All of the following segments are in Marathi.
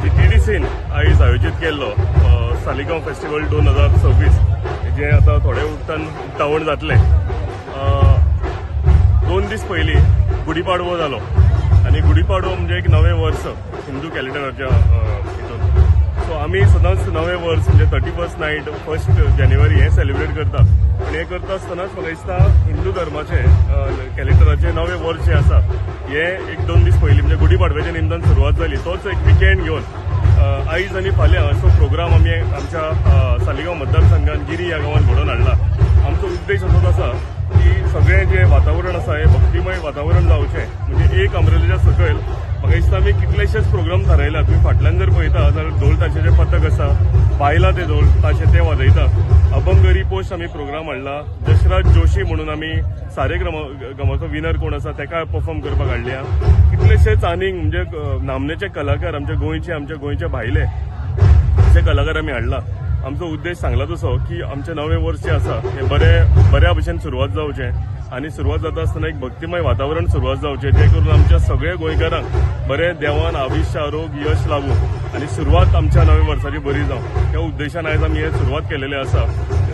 TTDCन आयज आयोजीत केल्लो सालिगांव फेस्टिवल 2026 जे आता थोडे उक्तावण जातले। 2 दीस पयलीं गुढीपाडवो जालो आनी गुढीपाडवो म्हणजे एक नवें वर्स हिंदू कॅलेंडराच्या हितून। सो आमी सदांच नवें वर्स म्हणजे 31st नायट 1 जानेवारी हे सेलिब्रेट करता। आनी हे करता आसतनाच म्हाका दिसता हिंदू धर्माचे कॅलेंडराचे नवें वर्स जे आसा हे 1-2 दीस पयलीं म्हणजे गुढीपाडव्याच्या निमतान सुरवात जाली। तोच एक विकेंड घेवन आयज आनी फाल्यां असो प्रोग्राम आमी आमच्या सालिगांव मतदारसंघात गिरी ह्या गांवांत घडोवन हाडला। आमचो उद्देश असोच आसा की सगळें जे वातावरण आसा हें भक्तिमय वातावरण जावचें। म्हणजे एक अमरेलीच्या सकयल म्हाका दिसता आमी कितलेशेच प्रोग्राम थारायला। तुम्ही फाटल्यान जर पळयता जाल्यार ढोल ताशेचे पथक आसा, बायला ते ढोल ताशे ते वाजयता। अभंगरी पोस्ट आमी प्रोग्राम हाडला। जसराज जोशी म्हणून आमी सारे गमाचो विनर कोण आसा तेका परफॉर्म करपाक हाडल्या। कितलेशेच आनीक म्हणजे नामनेचे कलाकार आमच्या गोंयचे भायले अशे कलाकार आमी हाडला। आमचो उद्देश सांगला तसो की आमचे नवें वर्स जे आसा हे बऱ्या भशेन सुरवात जावचें आनी सुरवात जाता आसतना एक भक्तिमय वातावरण सुरवात जावचें जे करून आमच्या सगळ्या गोंयकारांक बरें देवान आयुश्य आरोग्य यश लाभूं आनी सुरवात आमच्या नव्या वर्साची बरी जावं ह्या उद्देशान आयज आमी हे सुरवात केलेले आसा।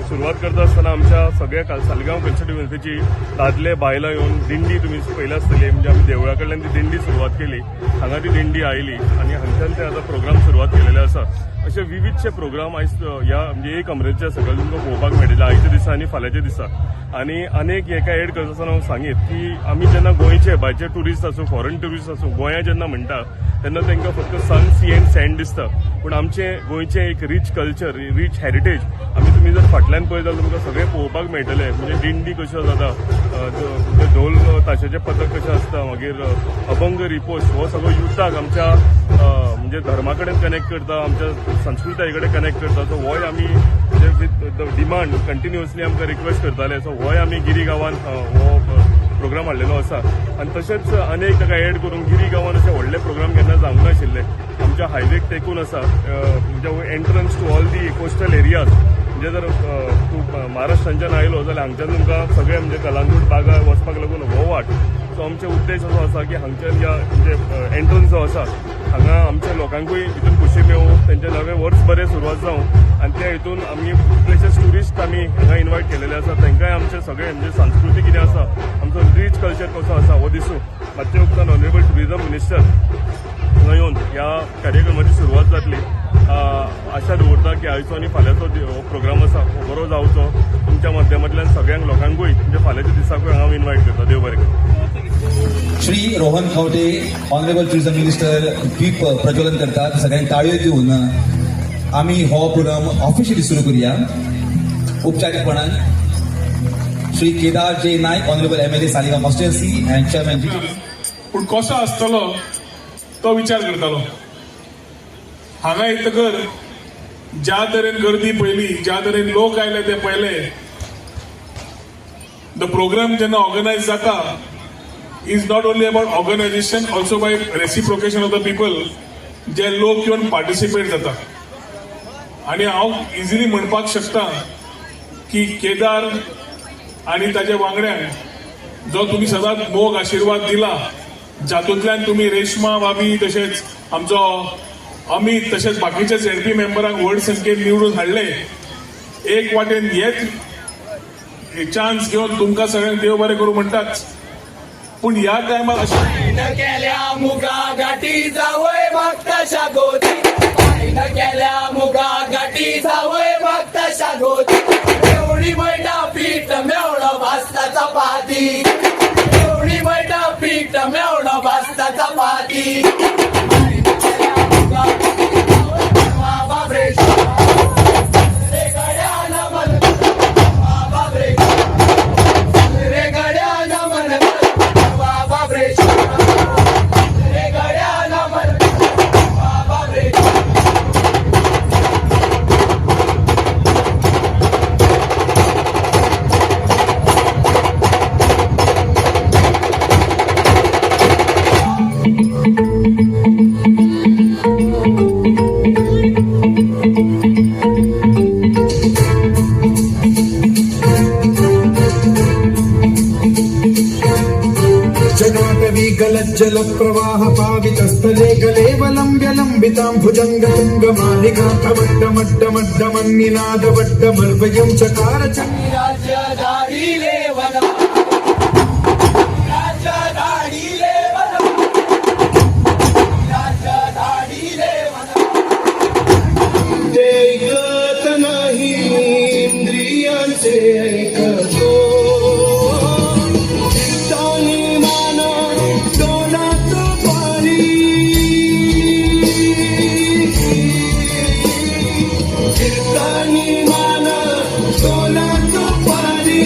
सुरवात करता आसतना आमच्या सगळ्या सालिगांव कॉन्स्टिट्युएन्सीची दादले बायलां येवन दिंडी तुमी पयल्या आसतली म्हणजे आमी देवळा कडल्यान ती दिंडी सुरवात केली। हांगा ती दिंडी आयली आनी हांगच्यान ते आतां प्रोग्राम सुरवात केलेले आसा। असे विविधशे प्रोग्राम आयज ह्या म्हणजे एक अमरेलीच्या सकयल तुमकां पळोवपाक मेळटले आयच्या दिसा आनी फाल्यांच्या दिसा। आनी अनेक एका एड करता आसतना हांव सांगीत की आमी जेन्ना गोंयचे भायचे ट्युरिस्ट आसूं फॉरेन ट्युरिस्ट आसूं गोंया जेन्ना म्हणटा तेन्ना तांकां फक्त सन सी एंड सँड दिसता, पूण आमचे गोंयचे एक रीच कल्चर रीच हेरिटेज आमी तुमी जर फाटल्यान पळयत जाल्यार तुमकां सगळें पळोवपाक मेळटलें। म्हणजे दिंडी कश्यो जाता, ढोल ताशेचे पथक कशें आसता, मागीर अभंग रिपोस्ट हो सगळो युथाक आमच्या म्हणजे धर्मा कडेन कनेक्ट करता, आमच्या संस्कृताये कडेन कनेक्ट करता। सो होय आमी म्हणजे विथ डिमांड कंटिन्युअसली आमकां रिक्वेस्ट करताले। सो होय आमी गिरी गांवांत हो प्रोग्राम हाडलेलो आसा। आनी तशेंच अनेक ताका एड करून गिरी गांवांत अशे व्हडले प्रोग्राम केन्ना जावंक नाशिल्ले। आमच्या हायवेक तेकून आसा म्हणजे entrance to all the coastal areas. म्हणजे जर तूं महाराष्ट्रांच्यान आयलो जाल्यार हांगच्यान तुमकां सगळे म्हणजे कलांगूट बागा वचपाक लागून हो वाट। सो आमचे उद्देश असो आसा की हांगच्यान या म्हणजे एंट्रन्स जो आसा हांगा आमच्या लोकांकूय हितून खुशी मेळूं, तेंचे नवें वर्स बरें सुरवात जावं आनी त्या हितून आमी कितलेशेच ट्युरिस्ट आमी हांगा इन्वायट केलेले आसा। तांकांय आमचे सगळे म्हणजे संस्कृती कितें आसा आमचो रीच कल्चर कसो आसा हो दिसूं। मातशें उपरांत ऑनरेबल टुरिजम मिनिस्टर हांगा येवन ह्या कार्यक्रमाची सुरवात जातली। आशा दवरता की आयचो आनी फाल्यांचो हो प्रोग्राम आसा हो बरो जावचो। तुमच्या माध्यमांतल्यान सगळ्यांक लोकांकूय म्हणजे फाल्यांच्या दिसाकूय हांगा इन्वायट करता। देव बरें करूं। Shri Rohan Khaunte honourable tourism minister दीप प्रज्वलन करतात। सगळ्यांनी ताळयो दिवन आम्ही हो प्रोग्राम ऑफिशियली सुरू करूया। औपचारिकपणान Shri Kedar J Naik honourable MLA Saligao constituency and chairman जी। पूण कसो आसतलो तो विचार करतालो। हांगा येतकर ज्या तरेन गर्दी पयली, ज्या तरेन लोक आयले ते पयले, द प्रोग्राम जेन्ना ऑर्गनायज जाता is not only about organization, also by reciprocation of the people जे लोक येवन पार्टिसिपेट जाता। आणि हांव इजिली म्हणपाक शकता की केदार आणि ताच्या वांगड्यांक जो तुम्ही सदांच मोग आशीर्वाद दिला, जातूंतल्यान तुम्ही रेश्मा भाभी तशेंच आमचो अमित तशेंच बाकीचे ZP मेंबरांक व्हड संख्येन निवडून हाडले। एक वाटेन हेच चान्स घेवन तुमकां सगळ्यांक देव बरें करूं म्हणटाच, पण या टायमार केल्या मुगा गाठी जावय मागता शागोती, केल्या मुगा गाठी जावय मागता शागोती, एवढी मैदा पीठ मेवढं भाजता चपाती, एवढी मैदा पीठ मेवढं भाजता चपाती। सज्जल प्रवाह पावितस्थले कलेवलम्ब्य लम्बितां भुजङ्गतुङ्गमालिका कवड्डमड्डमड्डमन्निनादवड्डमर्वयं चकार राजधानीले वनम राजधानीले वनम राजधानीले वनम ऐकत नाही इंद्रियांचे ऐकतो तानी मान डोलात पाणी तानी मान डोलात पाणी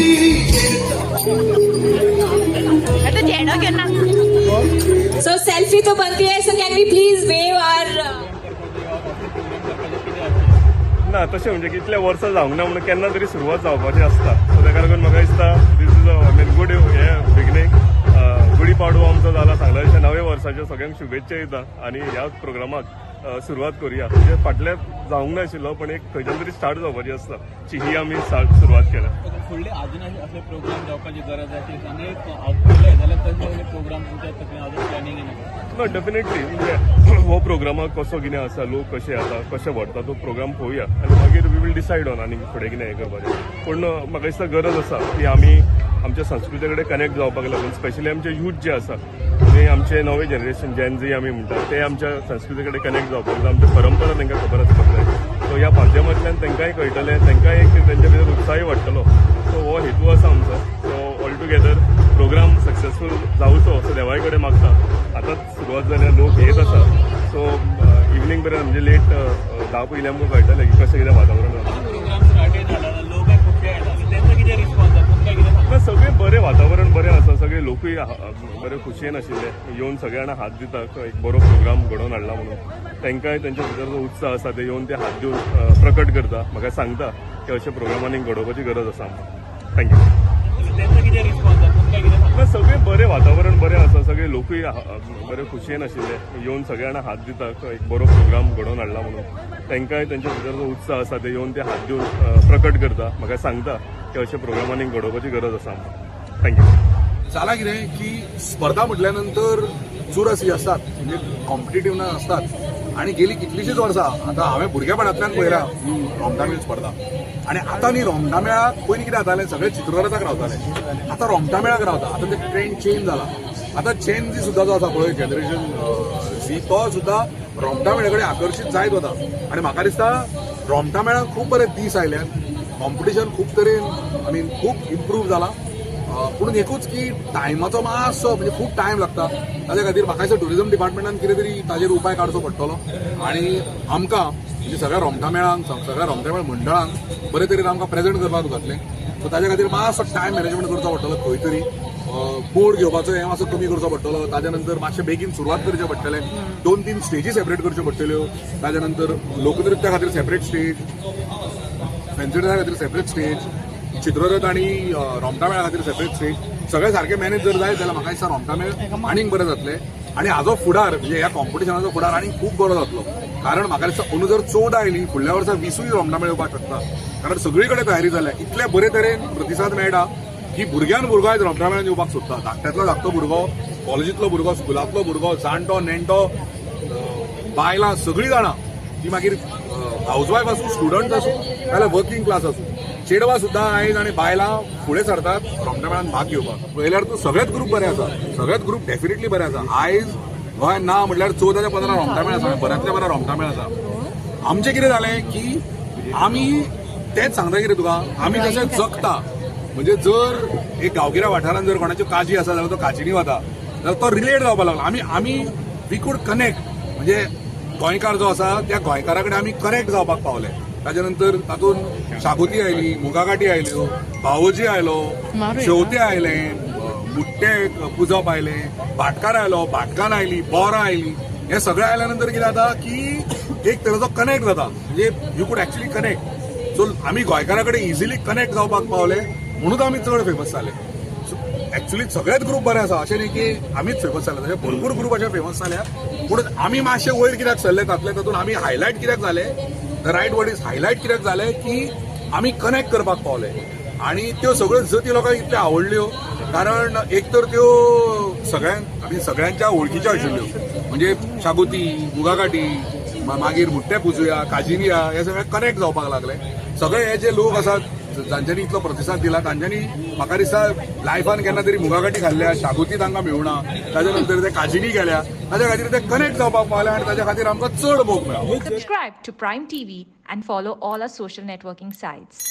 So selfie तो बनती है. So can we please wave our ना तशें म्हणजे कितले वर्सां जावंक ना म्हणून केन्ना तरी सुरवात जावपाची आसता. सो ताका लागून म्हाका दिसता this is I mean good हे बिगिनींग. गुढीपाडवो आमचो जाला सांगला तशें नवे वर्साच्यो सगळ्यांक शुभेच्छा दिता आनी ह्या प्रोग्रामाक सुरवात करुया. म्हणजे फाटल्या जावंक नाशिल्लो पण एक खंयच्यान तरी स्टार्ट जावपाची आसता ही आमी सुरवात केल्या. फुडले अजून असे प्रोग्राम जावपाची गरज आहे की आनीक फुडले जाल्यार तशे प्रोग्राम तुमच्या तकलेन अजून प्लॅनिंग येना. ना डेफिनेटली म्हणजे हो प्रोग्रामाक कसो कितें आसा लोक कशे येता कशे व्हरता तो प्रोग्राम पळोवया आनी मागीर वी वील डिसायड ऑन आनी फुडें कितें हें करपाचें. पूण म्हाका दिसता गरज आसा की आमी आमच्या संस्कृती कडेन कनेक्ट जावपाक लागून स्पेशली आमचे यूथ जे आसा ते आमचे नवे जनरेशन जेन झी आमी म्हणटा ते आमच्या संस्कृती कडेन कनेक्ट जावपाक जाय. आमची परंपरा तांकां खबर आसपाक जाय. सो ह्या माध्यमांतल्यान तांकांय कळटलें तांकांय एक तेंच्या भितर उत्साही वाडटलो. सो हो हेतू आसा आमचो. So all together program successful जावचो असो देवाय कडेन मागता. आतांच सुरवात जाल्यार लोक येत आसा. सो इवनिंग पर्यंत म्हणजे लेट 10 पयलीं आमकां कळटलें की कशें कितें वातावरण जाता. प्रोग्राम स्टार्ट जाला लोक खुबशे येता तेंचो कितें रिस्पॉन्स आसा तुमकां कितें सांगता? ना सगळें बरें वातावरण बरें आसा. सगळे लोकूय बरे खुशयेन आशिल्ले येवन सगळ्या जाणां हात दितात एक बरो प्रोग्राम घडोवन हाडला म्हणून. तांकांय तांच्या भितर जो उत्साह आसा ते येवन ते हात दिवन प्रकट करता म्हाका सांगता की अशा प्रोग्रामांनी घडोवपाची गरज आसा आमकां. थँक्यू. तेंचो कितें रिस्पॉन्स आसा तुमकां कितें सांगता? ना सगळें बरें वातावरण बरें आसा. सगळे लोकूय बरे खुशयेन आशिल्ले येवन सगळ्या जाणां हात दितात एक बरो प्रोग्राम घडोवन हाडला म्हणून. तांकांय तांच्या भितर जो उत्साह आसा ते येवन ते हात दिवन प्रकट करता म्हाका सांगता की अशा प्रोग्रामांनी घडोवपाची गरज आसा आमकां. थँक्यू. जाला कितें की स्पर्धा म्हटल्या नंतर चुरस आसतात म्हणजे कॉम्पिटिटिव्हनेस असतात आणि गेली कितलीशीच वर्सां आतां हांवें भुरगेपणांतल्यान पळयला रोमटामेळ स्पर्धा. आणि आता न्ही रोमटामेळाक पयलीं कितें जातालें सगळे चित्ररथाक रावताले आतां रोमटामेळाक रावता. आतां ते ट्रेंड चेंज जाला. आतां चेन जी सुद्दां जो आसा पळय जनरेशन झी तो सुद्दां रोमटामेळा कडेन आकर्शीत जायत वता. आनी म्हाका दिसता रोमटामेळाक खूब बरे दीस आयल्यात. कॉम्पिटिशन खूब तरेन खूब इम्प्रूव जाला. पूण एकूच की टायमाचो मातसो म्हणजे खूब टायम लागता. ताज्या खातीर म्हाका दिसता टुरिझम डिपार्टमेंटान कितें तरी ताजेर उपाय काडचो पडटलो आनी आमकां म्हणजे सगळ्या रोमटामेळांक सगळ्या रोमटामेळ मंडळांक बरे तरेन आमकां प्रेझेंट करपाक जातलें. सो ताज्या खातीर मातसो टायम मॅनेजमेंट करचो पडटलो. खंय तरी बोर्ड घेवपाचो हें मातसो कमी करचो पडटलो. ताज्या नंतर मातशें बेगीन सुरवात करचें पडटलें. 2-3 स्टेजी सेपरेट करच्यो पडटल्यो. ताज्या नंतर लोकनृत्या खातीर सेपरेट स्टेज, फॅन्सी ड्रेसा खातीर सेपरेट स्टेज, चित्ररथ आणि रोमटामेळा खातीर सेपरेट स्टेज. सगळें सारकें मॅनेज जर जायत जाल्यार म्हाका दिसता रोमटामेळ आनीक बरें जातलें. आनी हाजो फुडार म्हणजे ह्या कॉम्पिटिशनाचो फुडार आनीक खूब बरो जातलो. कारण म्हाका दिसता अंदू जर 14 आयली फुडल्या वर्सा 20 रोमटामेळ येवपाक शकता. कारण सगळी कडेन तयारी जाल्या. इतले बरे तरेन प्रतिसाद मेळटा की भुरग्यान भुरगो आयज रोमटामेळान येवपाक सोदता. धाकट्यांतलो धाकटो भुरगो, कॉलेजींतलो भुरगो, स्कुलांतलो भुरगो, जाणटो नेणटो, बायलां सगळीं जाणां ती मागीर हाऊसवायफ आसूं, स्टुडंट आसूं नाजाल्यार वर्किंग क्लास आसूं, चेडवां सुद्दां आयज आनी बायलां फुडें सरतात रोमटामेळान भाग घेवपाक. पळयल्यार तूं सगळेच ग्रूप बरे आसा. सगळेच ग्रूप डेफिनेटली बरे आसा. आयज गोंय ना म्हटल्यार 14 ते 15 रोमटामेळ आसा. बऱ्यांतल्या बऱ्या रोमटामेळ आसा. आमचें कितें जालें की आमी तेंच सांगता कितें तुका आमी जशें जगता म्हणजे जर एक गांवगिऱ्या वाठारांत जर कोणाच्यो काजी आसा जाल्यार तो काजीनी वता जाल्यार तो रिलेट जावपाक लागला. आमी वी कूड कनेक्ट म्हणजे गोंयकार जो आसा त्या गोंयकारा कडेन आमी कनेक्ट जावपाक पावले. ताज्या नंतर तातूंत शागोती आयली, मुगागाटी आयल्यो, भावोजी आयलो, शेवते आयले, मुट्टे पुजप आयलें, भाटकार आयलो, भाटकान आयली, बोरां आयली. हें सगळें आयल्या नंतर कितें जाता की एक तरेचो कनेक्ट जाता म्हणजे you could actually connect. So आमी गोंयकारा कडेन इजिली कनेक्ट जावपाक पावले म्हणून आमी चड फेमस जाले. एक्चुअली सगळेच ग्रूप बरे आसा अशें न्ही की आमीच फेमस जाले. तशें भरपूर ग्रूप अशे फेमस जाल्या. पूण आमी मातशे वयर कित्याक सरले तातूंत आमी हायलायट कित्याक जाले the right word is highlight कित्याक जाले की आमी कनेक्ट करपाक पावले. आनी त्यो सगळ्यो जती लोकांक इतल्यो आवडल्यो कारण एक तर त्यो सगळ्यांक आनी सगळ्यांच्या वळखीच्या आशिल्ल्यो म्हणजे शागोती मुगागाटी मागीर मुट्टे पुजुया काजिनिया हे सगळे कनेक्ट जावपाक लागले सगळे हे जे लोक आसात जांच्यांनी इतलो प्रतिसाद दिला तांच्यांनी म्हाका दिसता लायफान केन्ना तरी मुगागाटी खाल्ल्या शागोती तांकां मेळुना ताच्या नंतर ते काजिनी केल्या ताच्या खातीर ते कनेक्ट जावपाक पावल्या आनी ताच्या खातीर आमकां चड मोग मेळ्ळा Subscribe to Prime TV and follow all our social networking sites.